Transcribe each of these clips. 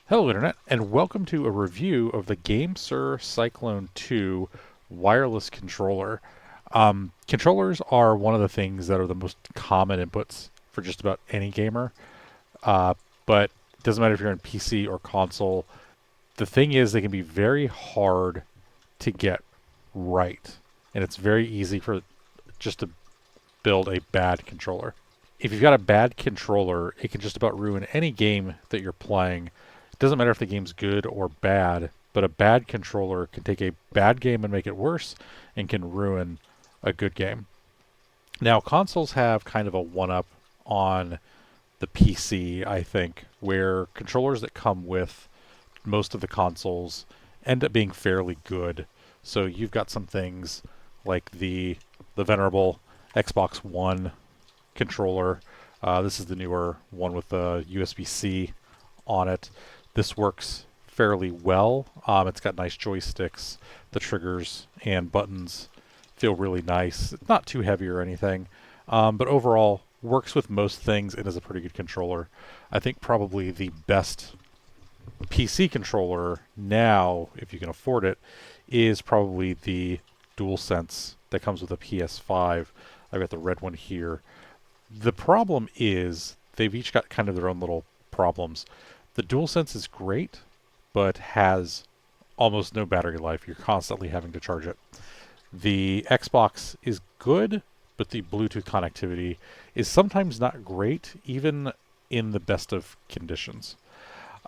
Hello Internet, and welcome to a review of the GameSir Cyclone 2 wireless controller. Controllers are one of the things that are the most common inputs for just about any gamer, uh, but it doesn't matter if you're on PC or console. The thing is, they can be very hard to get right, and it's very easy for just to build a bad controller. If you've got a bad controller, it can just about ruin any game that you're playing. It doesn't matter if the game's good or bad, but a bad controller can take a bad game and make it worse and can ruin a good game. Now, consoles have kind of a one up on the PC, I think, where controllers that come with most of the consoles end up being fairly good. So you've got some things like the venerable Xbox One controller. This is the newer one with the USB-C on it. This works fairly well. It's got nice joysticks. The triggers and buttons feel really nice. It's not too heavy or anything, but overall works with most things and is a pretty good controller. I think probably the best PC controller now, if you can afford it, is probably the DualSense that comes with a PS5. I've got the red one here. The problem is they've each got kind of their own little problems. The DualSense is great, but has almost no battery life. You're constantly having to charge it. The Xbox is good, but the Bluetooth connectivity is sometimes not great, even in the best of conditions.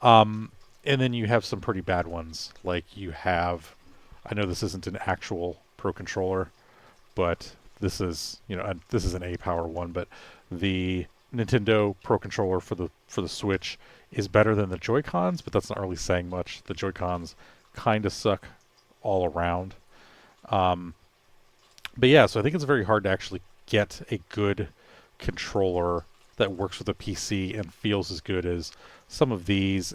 And then you have some pretty bad ones. Like you have, I know this isn't an actual Pro controller, but this is an A power one, but the Nintendo Pro controller for the Switch is better than the Joy-Cons, but that's not really saying much. The Joy-Cons kind of suck all around. Um, but yeah, so I think it's very hard to actually get a good controller that works with a PC and feels as good as some of these,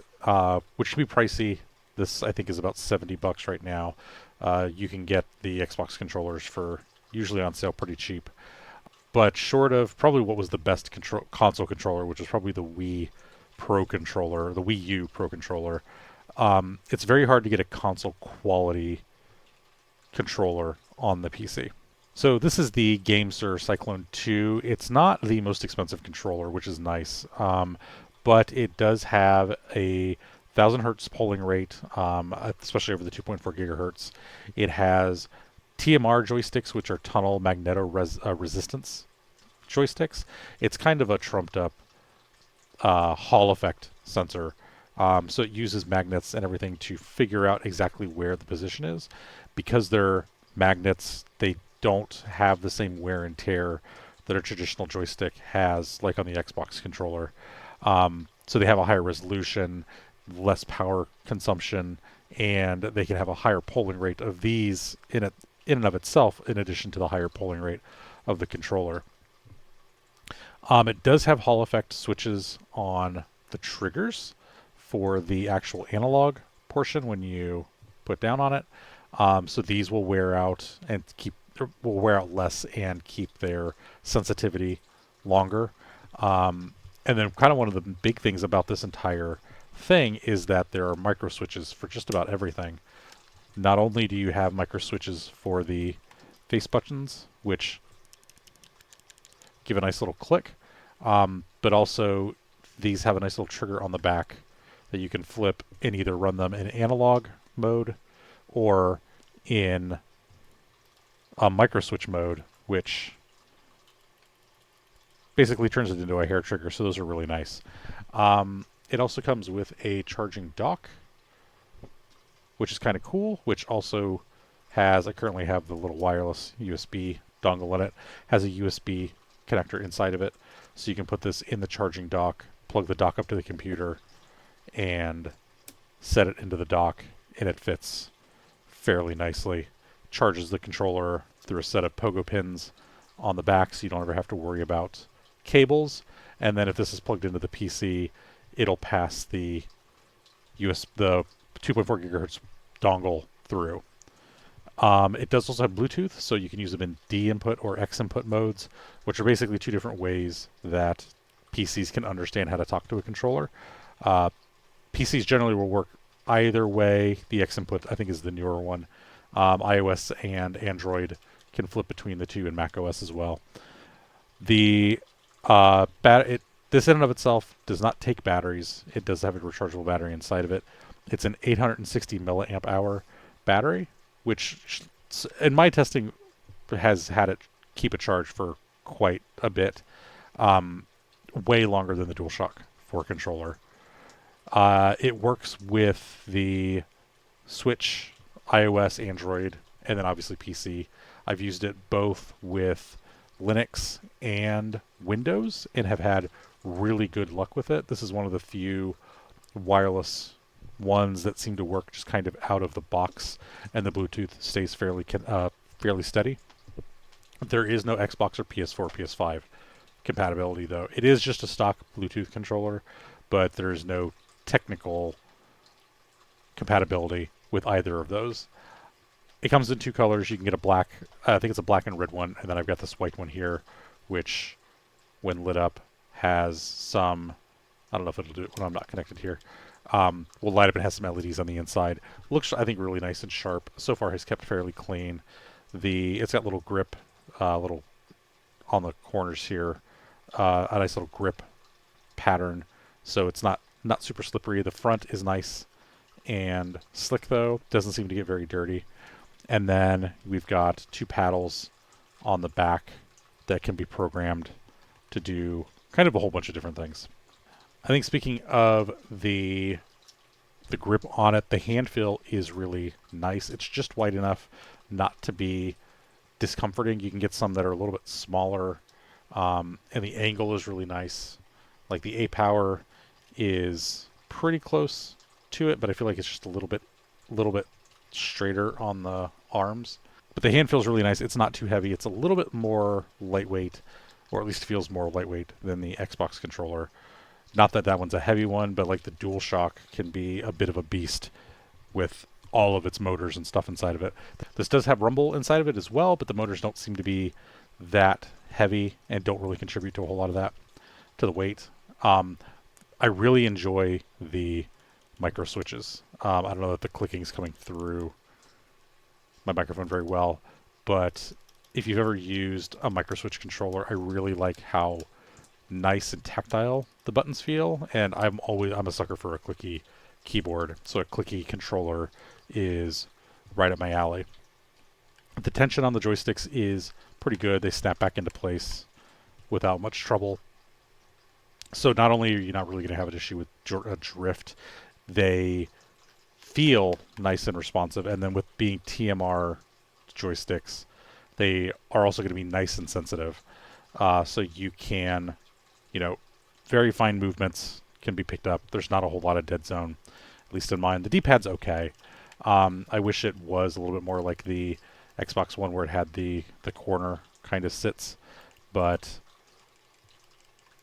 which can be pricey. This I think is about $70 right now. You can get the Xbox controllers for usually on sale pretty cheap. But short of probably what was the best console controller, which was probably the Wii Pro controller, the Wii U Pro controller, it's very hard to get a console quality controller on the PC. So this is the GameSir Cyclone 2. It's not the most expensive controller, which is nice, but it does have a 1000 hertz polling rate, especially over the 2.4 gigahertz. It has TMR joysticks, which are tunnel resistance joysticks. It's kind of a trumped up Hall effect sensor. So it uses magnets and everything to figure out exactly where the position is. Because they're magnets, they don't have the same wear and tear that a traditional joystick has, like on the Xbox controller. So they have a higher resolution, less power consumption, and they can have a higher polling rate of these in and of itself, in addition to the higher polling rate of the controller. It does have Hall effect switches on the triggers for the actual analog portion when you put down on it. So these will wear out and will wear out less and keep their sensitivity longer. And then kind of one of the big things about this entire thing is that there are micro switches for just about everything. Not only do you have micro switches for the face buttons, which give a nice little click, but also these have a nice little trigger on the back that you can flip and either run them in analog mode or in a micro switch mode, which basically turns it into a hair trigger, so those are really nice. It also comes with a charging dock, which is kind of cool, which also I currently have the little wireless USB dongle in it, has a USB connector inside of it, so you can put this in the charging dock, plug the dock up to the computer, and set it into the dock, and it fits fairly nicely. Charges the controller through a set of pogo pins on the back, so you don't ever have to worry about cables. And then if this is plugged into the PC, it'll pass the 2.4 gigahertz dongle through. It does also have Bluetooth, so you can use them in D input or X input modes, which are basically two different ways that PCs can understand how to talk to a controller. PCs generally will work either way. The X input, I think, is the newer one. iOS and Android can flip between the two, and Mac OS as well. The this in and of itself does not take batteries. It does have a rechargeable battery inside of it. It's an 860 milliamp hour battery, which in my testing has had it keep a charge for quite a bit, way longer than the DualShock 4 controller. It works with the Switch, iOS, Android, and then obviously PC. I've used it both with Linux and Windows and have had really good luck with it. This is one of the few wireless ones that seem to work just kind of out of the box, and the Bluetooth stays fairly steady. There is no Xbox or PS4, PS5 compatibility, though. It is just a stock Bluetooth controller, but there is no technical compatibility with either of those. It comes in two colors. You can get a black, I think it's a black and red one, and then I've got this white one here, which, when lit up, has some, I don't know if it'll do it when I'm not connected here, will light up and has some LEDs on the inside. Looks, I think, really nice and sharp. So far has kept fairly clean. It's got little grip, little on the corners here, a nice little grip pattern, so it's not super slippery. The front is nice and slick, though. Doesn't seem to get very dirty. And then we've got two paddles on the back that can be programmed to do kind of a whole bunch of different things. I think speaking of the grip on it, the hand feel is really nice. It's just wide enough not to be discomforting. You can get some that are a little bit smaller, and the angle is really nice. Like the A power is pretty close to it, but I feel like it's just a little bit straighter on the arms. But the hand feels really nice. It's not too heavy. It's a little bit more lightweight, or at least feels more lightweight than the Xbox controller. Not that that one's a heavy one, but like the DualShock can be a bit of a beast with all of its motors and stuff inside of it. This does have rumble inside of it as well, but the motors don't seem to be that heavy and don't really contribute to a whole lot of that to the weight. I really enjoy the micro switches. I don't know that the clicking is coming through my microphone very well, but if you've ever used a micro switch controller, I really like how nice and tactile the buttons feel, and I'm a sucker for a clicky keyboard, so a clicky controller is right up my alley. The tension on the joysticks is pretty good. They snap back into place without much trouble. So not only are you not really going to have an issue with drift, they feel nice and responsive, and then with being TMR joysticks, they are also going to be nice and sensitive. So you can, very fine movements can be picked up. There's not a whole lot of dead zone, at least in mine. The D-pad's okay. I wish it was a little bit more like the Xbox One, where it had the corner kind of sits, but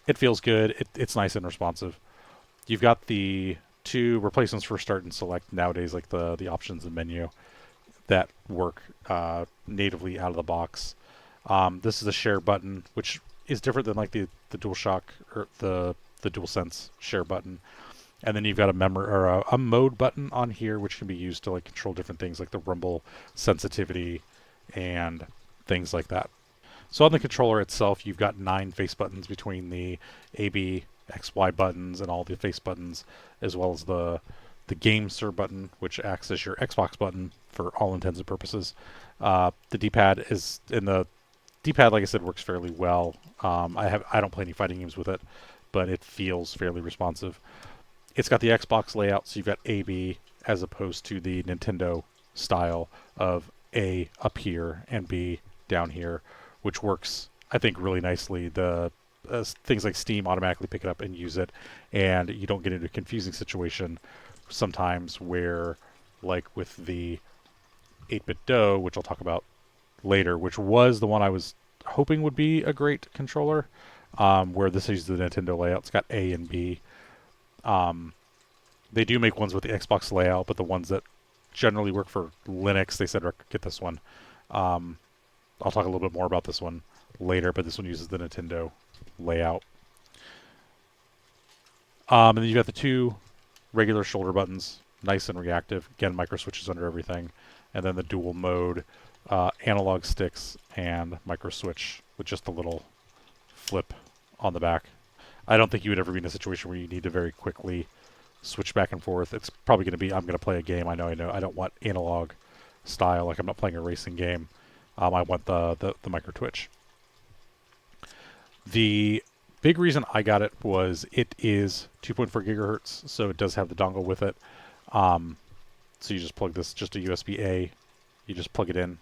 it feels good. It's nice and responsive. You've got the two replacements for start and select nowadays, like the options and menu, that work natively out of the box. This is a share button, which is different than like the DualShock or the DualSense share button. And then you've got a mode button on here, which can be used to like control different things like the rumble sensitivity and things like that. So on the controller itself, you've got 9 face buttons between the A, B, X, Y buttons and all the face buttons, as well as the GameSir button, which acts as your Xbox button for all intents and purposes. The D-pad like I said, works fairly well. I don't play any fighting games with it, but it feels fairly responsive. It's got the Xbox layout, so you've got A, B, as opposed to the Nintendo style of A up here and B down here, which works, I think, really nicely. The things like Steam automatically pick it up and use it, and you don't get into a confusing situation sometimes where, like with the 8-bit Do, which I'll talk about later, which was the one I was hoping would be a great controller, where this is the Nintendo layout. It's got A and B. They do make ones with the Xbox layout, but the ones that generally work for Linux, they said get this one. I'll talk a little bit more about this one later, but this one uses the Nintendo layout. And then you've got the two regular shoulder buttons, nice and reactive. Again, micro switches under everything. And then the dual mode, analog sticks and micro switch with just a little flip on the back. I don't think you would ever be in a situation where you need to very quickly switch back and forth. It's probably going to be, I'm going to play a game. I know. I don't want analog style. Like I'm not playing a racing game. I want the micro twitch. The big reason I got it was it is 2.4 gigahertz, so it does have the dongle with it. So you just plug this, just a USB-A. You just plug it in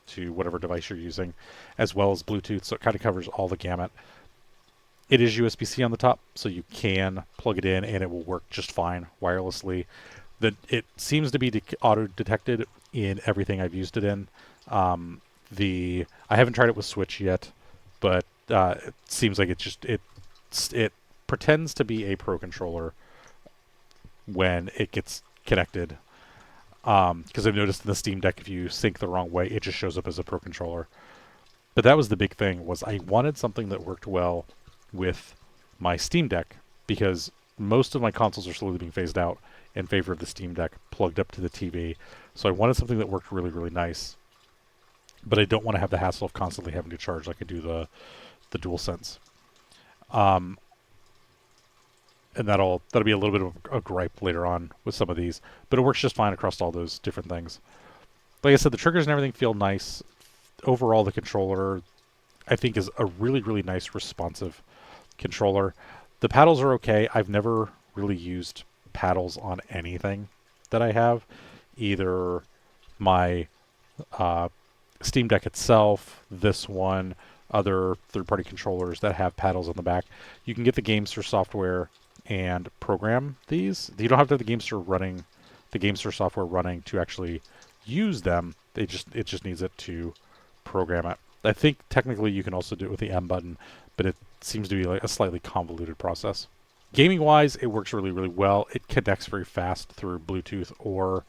to whatever device you're using, as well as Bluetooth, so it kind of covers all the gamut. It is USB-C on the top, so you can plug it in and it will work just fine wirelessly. It seems to be auto-detected in everything I've used it in. I haven't tried it with Switch yet, but it seems like it pretends to be a Pro controller when it gets connected. Because I've noticed in the Steam Deck, if you sync the wrong way, it just shows up as a Pro controller. But that was the big thing, was I wanted something that worked well with my Steam Deck, because most of my consoles are slowly being phased out in favor of the Steam Deck plugged up to the TV. So I wanted something that worked really, really nice. But I don't want to have the hassle of constantly having to charge like I do the DualSense. And that'll be a little bit of a gripe later on with some of these, but it works just fine across all those different things. Like I said, the triggers and everything feel nice. Overall, the controller, I think, is a really, really nice, responsive controller. The paddles are okay. I've never really used paddles on anything that I have. Either my Steam Deck itself, this one, other third-party controllers that have paddles on the back. You can get the GameSir software and program these. You don't have to have the GameSir software running to actually use them. It just needs it to program it. I think technically you can also do it with the M button, but it seems to be like a slightly convoluted process. Gaming wise, it works really, really well. It connects very fast through Bluetooth or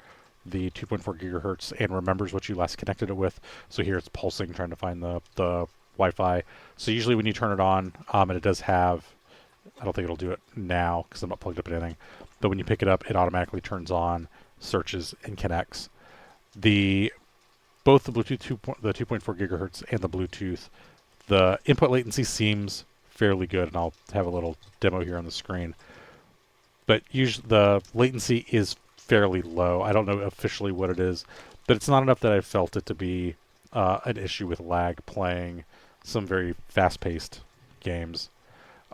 the 2.4 gigahertz and remembers what you last connected it with. So here it's pulsing, trying to find the Wi-Fi. So usually when you turn it on, and it does have, I don't think it'll do it now because I'm not plugged up in anything, but when you pick it up, it automatically turns on, searches, and connects. Both the Bluetooth the 2.4 gigahertz and the Bluetooth, the input latency seems fairly good, and I'll have a little demo here on the screen. But usually the latency is fairly low. I don't know officially what it is, but it's not enough that I've felt it to be an issue with lag playing some very fast-paced games.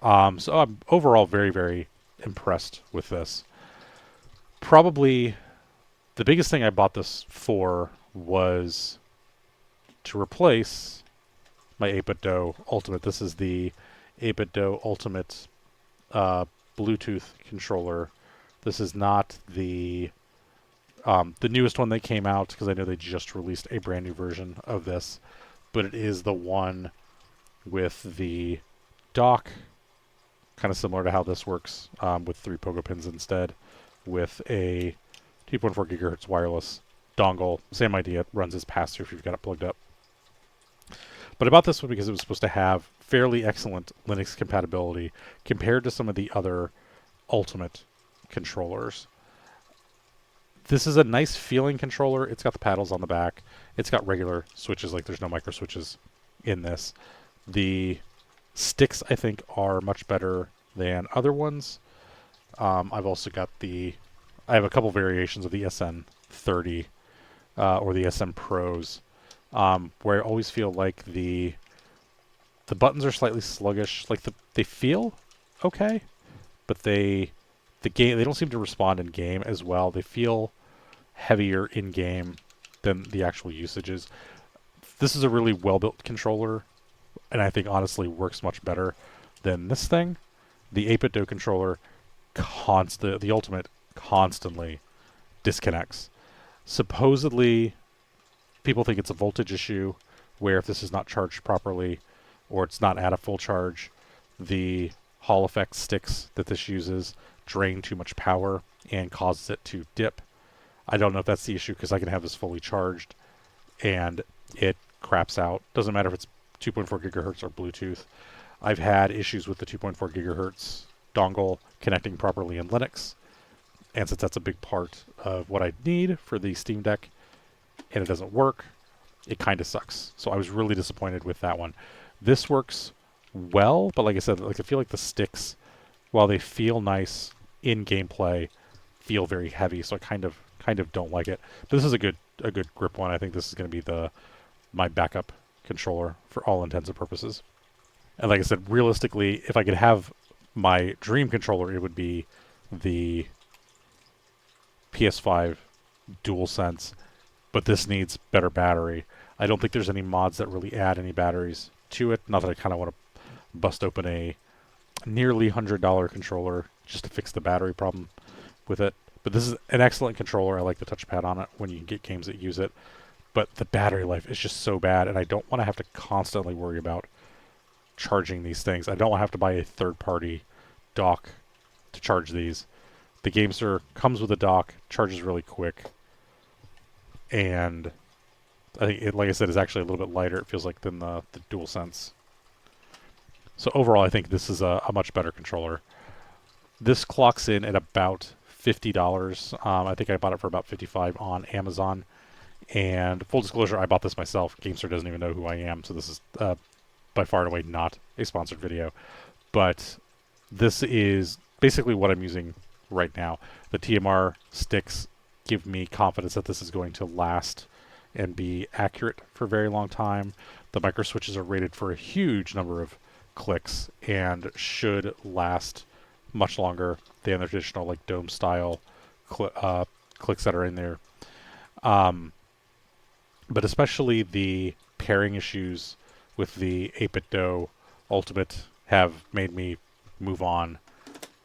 So I'm overall very, very impressed with this. Probably the biggest thing I bought this for was to replace my 8BitDo Ultimate. This is the 8BitDo Ultimate Bluetooth controller. This is not the newest one that came out, because I know they just released a brand new version of this, but it is the one with the dock, kind of similar to how this works, with 3 pogo pins instead, with a 2.4 gigahertz wireless dongle. Same idea, it runs as pass-through if you've got it plugged up. But I bought this one because it was supposed to have fairly excellent Linux compatibility compared to some of the other Ultimate controllers. This is a nice feeling controller. It's got the paddles on the back. It's got regular switches, like there's no micro switches in this. The sticks, I think, are much better than other ones. I've also got I have a couple variations of the SN30 or the SM Pros, where I always feel like the buttons are slightly sluggish. Like they feel okay, but they don't seem to respond in game as well. They feel heavier in game than the actual usages. This is a really well-built controller, and I think honestly works much better than this thing. The 8BitDo controller, the Ultimate, constantly disconnects. Supposedly, people think it's a voltage issue, where if this is not charged properly, or it's not at a full charge, the Hall effect sticks that this uses drain too much power and causes it to dip. I don't know if that's the issue, because I can have this fully charged and it craps out. Doesn't matter if it's 2.4 gigahertz or Bluetooth. I've had issues with the 2.4 gigahertz dongle connecting properly in Linux, And since that's a big part of what I need for the Steam Deck, and it doesn't work, it kind of sucks. So I was really disappointed with that one. This works well, but like I said, like I feel like the sticks, while they feel nice in gameplay, feel very heavy. So I kind of don't like it. But this is a good grip one. I think this is going to be my backup controller for all intents and purposes. And like I said, realistically, if I could have my dream controller, it would be the PS5 DualSense, but this needs better battery. I don't think there's any mods that really add any batteries to it. Not that I kind of want to bust open a nearly $100 controller just to fix the battery problem with it. But this is an excellent controller. I like the touchpad on it when you can get games that use it. But the battery life is just so bad, and I don't want to have to constantly worry about charging these things. I don't want to have to buy a third-party dock to charge these. The GameSir comes with a dock, charges really quick, and I think it, like I said, is actually a little bit lighter, it feels like, than the DualSense. So overall, I think this is a much better controller. This clocks in at about $50. I think I bought it for about $55 on Amazon. And full disclosure, I bought this myself. GameSir doesn't even know who I am, so this is by far and away not a sponsored video. But this is basically what I'm using right now. The TMR sticks give me confidence that this is going to last and be accurate for a very long time. The micro switches are rated for a huge number of clicks and should last much longer than the traditional like dome style clicks that are in there. But especially the pairing issues with the 8-bit Do Ultimate have made me move on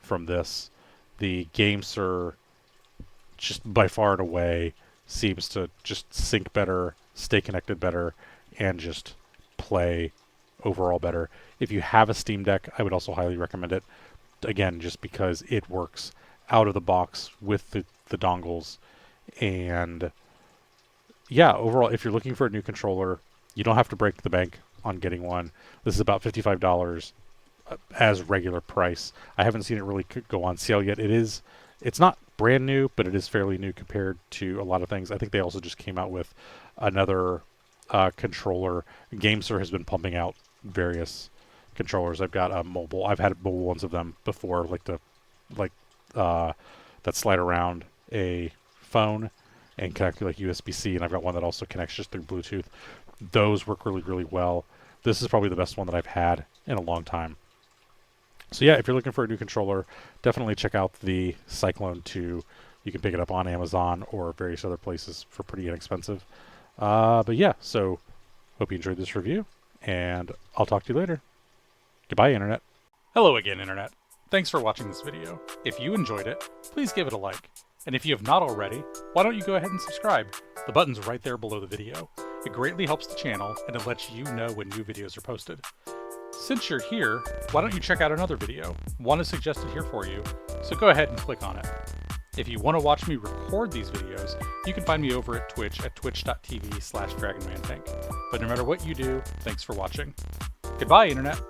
from this. The GameSir just by far and away seems to just sync better, stay connected better, and just play overall better. If you have a Steam Deck, I would also highly recommend it. Again, just because it works out of the box with the dongles. And yeah, overall, if you're looking for a new controller, you don't have to break the bank on getting one. This is about $55 as regular price. I haven't seen it really go on sale yet. It's not brand new, but it is fairly new compared to a lot of things. I think they also just came out with another controller. GameSir has been pumping out various controllers. I've got a mobile. I've had mobile ones of them before, that slide around a phone and connect to like USB-C, and I've got one that also connects just through Bluetooth. Those work really, really well. This is probably the best one that I've had in a long time. So yeah, if you're looking for a new controller, definitely check out the Cyclone 2. You can pick it up on Amazon or various other places for pretty inexpensive. But yeah, so hope you enjoyed this review, and I'll talk to you later. Goodbye, Internet. Hello again, Internet. Thanks for watching this video. If you enjoyed it, please give it a like. And if you have not already, why don't you go ahead and subscribe? The button's right there below the video. It greatly helps the channel, and it lets you know when new videos are posted. Since you're here, why don't you check out another video? One is suggested here for you, so go ahead and click on it. If you want to watch me record these videos, you can find me over at Twitch at twitch.tv/DragonmanTank. But no matter what you do, thanks for watching. Goodbye, Internet!